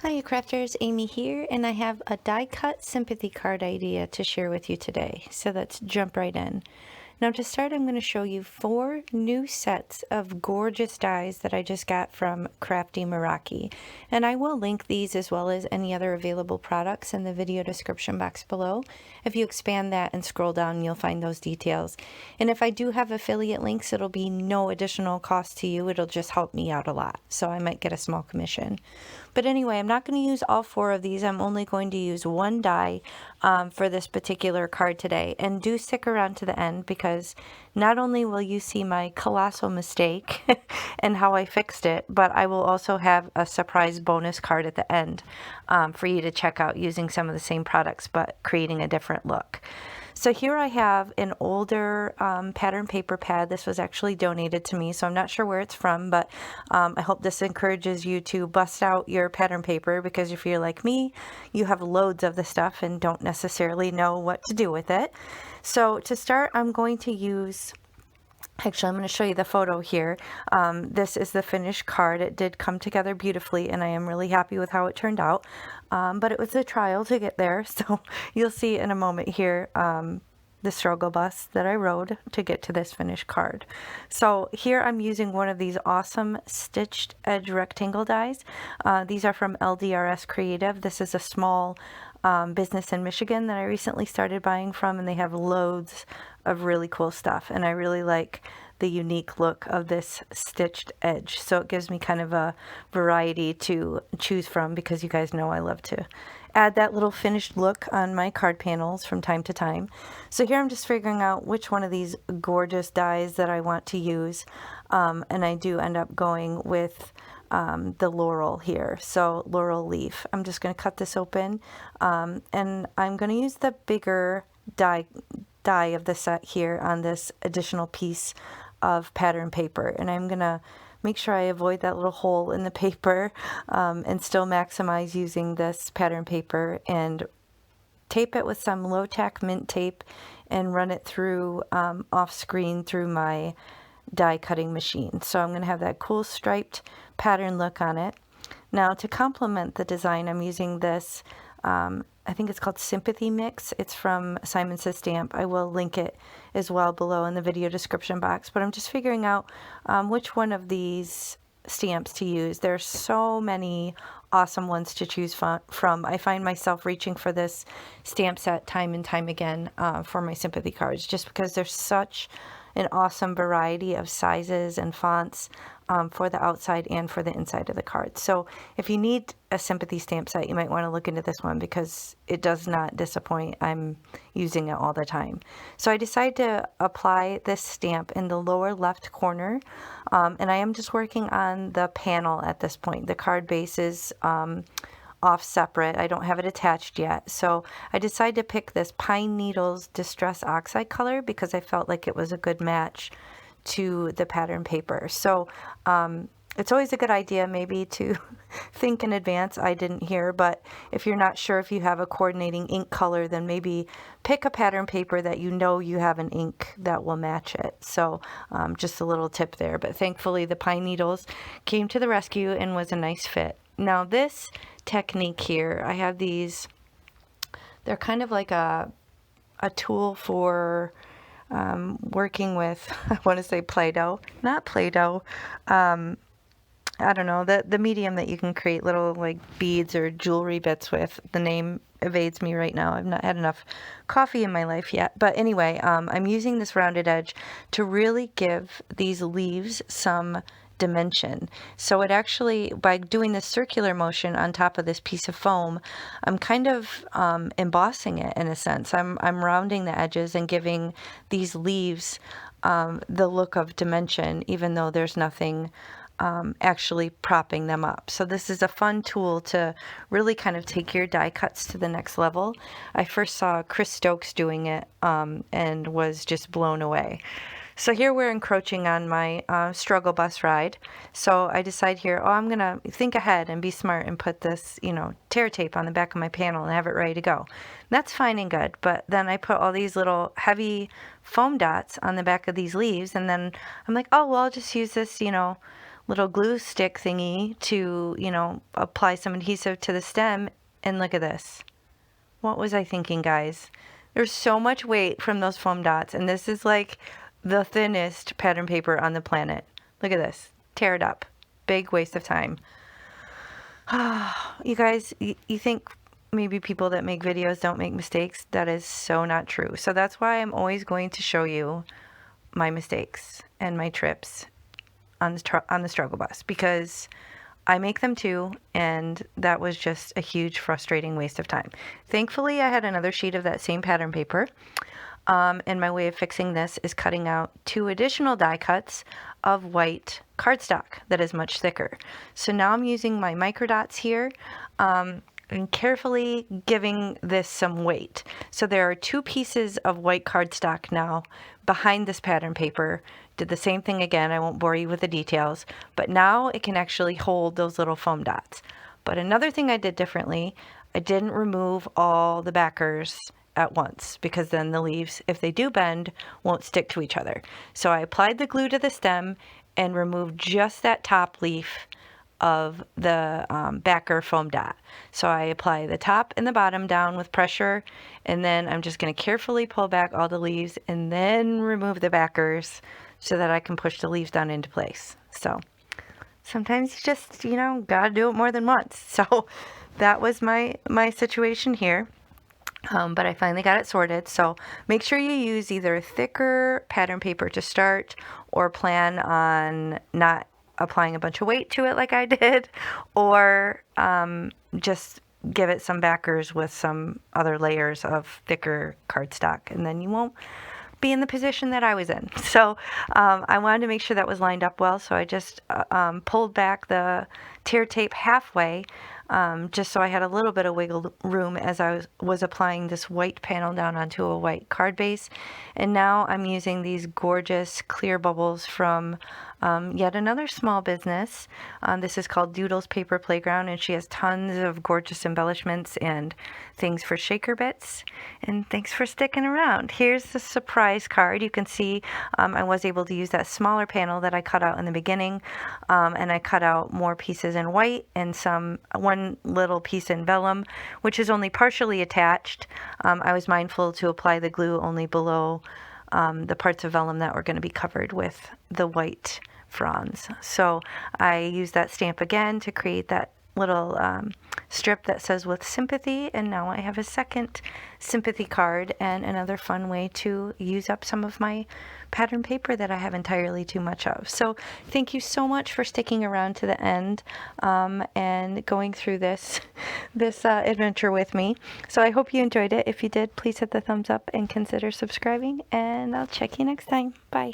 Hi crafters, Amy here, and I have a die cut sympathy card idea to share with you today. So let's jump right in. Now to start, I'm going to show you 4 new sets of gorgeous dies that I just got from Crafty Meraki. And I will link these as well as any other available products in the video description box below. If you expand that and scroll down, you'll find those details. And if I do have affiliate links, it'll be no additional cost to you. It'll just help me out a lot. So I might get a small commission. But anyway, I'm not going to use all 4 of these. I'm only going to use one die for this particular card today. And do stick around to the end because not only will you see my colossal mistake and how I fixed it, but I will also have a surprise bonus card at the end for you to check out using some of the same products but creating a different look. So here I have an older pattern paper pad. This was actually donated to me, so I'm not sure where it's from, but I hope this encourages you to bust out your pattern paper because if you're like me, you have loads of the stuff and don't necessarily know what to do with it. So to start, I'm going to use Actually, I'm going to show you the photo here. This is the finished card. It did come together beautifully, and I am really happy with how it turned out. But it was a trial to get there, so you'll see in a moment here the struggle bus that I rode to get to this finished card. So here I'm using one of these awesome stitched edge rectangle dies. These are from LDRS Creative. This is a small business in Michigan that I recently started buying from, and they have loads of really cool stuff, and I really like the unique look of this stitched edge, so it gives me kind of a variety to choose from because you guys know I love to add that little finished look on my card panels from time to time. So here I'm just figuring out which one of these gorgeous dies that I want to use, and I do end up going with the laurel here, so laurel leaf. I'm just going to cut this open, and I'm going to use the bigger die of the set here on this additional piece of pattern paper, and I'm going to make sure I avoid that little hole in the paper and still maximize using this pattern paper and tape it with some low tack mint tape and run it through off screen through my die cutting machine. So I'm going to have that cool striped pattern look on it. Now to complement the design, I'm using this I think it's called Sympathy Mix. It's from Simon Says Stamp. I will link it as well below in the video description box, but I'm just figuring out which one of these stamps to use. There's so many awesome ones to choose from. I find myself reaching for this stamp set time and time again for my sympathy cards just because there's such an awesome variety of sizes and fonts for the outside and for the inside of the card. So if you need a sympathy stamp set, you might want to look into this one because it does not disappoint. I'm using it all the time. So I decided to apply this stamp in the lower left corner, and I am just working on the panel at this point. The card base is off separate. I don't have it attached yet. So I decided to pick this Pine Needles Distress Oxide color because I felt like it was a good match to the pattern paper. So it's always a good idea maybe to think in advance. I didn't here, but if you're not sure if you have a coordinating ink color, then maybe pick a pattern paper that you know you have an ink that will match it. So just a little tip there, but thankfully the Pine Needles came to the rescue and was a nice fit. Now this technique here, I have these, they're kind of like a tool for working with, I want to say Play-Doh, not Play-Doh, I don't know, the medium that you can create little like beads or jewelry bits with. The name evades me right now. I've not had enough coffee in my life yet. But anyway, I'm using this rounded edge to really give these leaves some dimension. So it actually, by doing this circular motion on top of this piece of foam, I'm kind of embossing it in a sense. I'm rounding the edges and giving these leaves the look of dimension, even though there's nothing actually propping them up. So this is a fun tool to really kind of take your die cuts to the next level. I first saw Chris Stokes doing it and was just blown away. So here we're encroaching on my struggle bus ride. So I decide here, oh, I'm going to think ahead and be smart and put this, tear tape on the back of my panel and have it ready to go. That's fine and good. But then I put all these little heavy foam dots on the back of these leaves. And then I'm like, oh, well, I'll just use this, little glue stick thingy to, you know, apply some adhesive to the stem. And look at this. What was I thinking, guys? There's so much weight from those foam dots, and this is like the thinnest pattern paper on the planet. Look at this. Tear it up. Big waste of time. You guys, you think maybe people that make videos don't make mistakes? That is so not true. So that's why I'm always going to show you my mistakes and my trips on the struggle bus, because I make them too, and that was just a huge frustrating waste of time. Thankfully, I had another sheet of that same pattern paper, and my way of fixing this is cutting out 2 additional die cuts of white cardstock that is much thicker. So now I'm using my micro dots here, and carefully giving this some weight. So there are 2 pieces of white cardstock now behind this pattern paper. Did the same thing again. I won't bore you with the details, but now it can actually hold those little foam dots. But another thing I did differently, I didn't remove all the backers at once, because then the leaves, if they do bend, won't stick to each other. So I applied the glue to the stem and removed just that top leaf of the backer foam dot. So I apply the top and the bottom down with pressure, and then I'm just going to carefully pull back all the leaves and then remove the backers so that I can push the leaves down into place. So sometimes you just, you know, gotta do it more than once. So that was my situation here. But I finally got it sorted. So make sure you use either thicker pattern paper to start, or plan on not applying a bunch of weight to it like I did, or just give it some backers with some other layers of thicker cardstock, and then you won't be in the position that I was in. So I wanted to make sure that was lined up well, so I just pulled back the tear tape halfway, just so I had a little bit of wiggle room as I was applying this white panel down onto a white card base. And now I'm using these gorgeous clear bubbles from yet another small business. This is called Doodle's Paper Playground, and she has tons of gorgeous embellishments and things for shaker bits. And thanks for sticking around. Here's the surprise card. You can see I was able to use that smaller panel that I cut out in the beginning, and I cut out more pieces in white and one little piece in vellum, which is only partially attached. I was mindful to apply the glue only below the parts of vellum that were going to be covered with the white fronds. So I used that stamp again to create that little strip that says "with sympathy," and now I have a second sympathy card, and another fun way to use up some of my pattern paper that I have entirely too much of. So thank you so much for sticking around to the end and going through this adventure with me. So I hope you enjoyed it. If you did, please hit the thumbs up and consider subscribing, and I'll check you next time. Bye.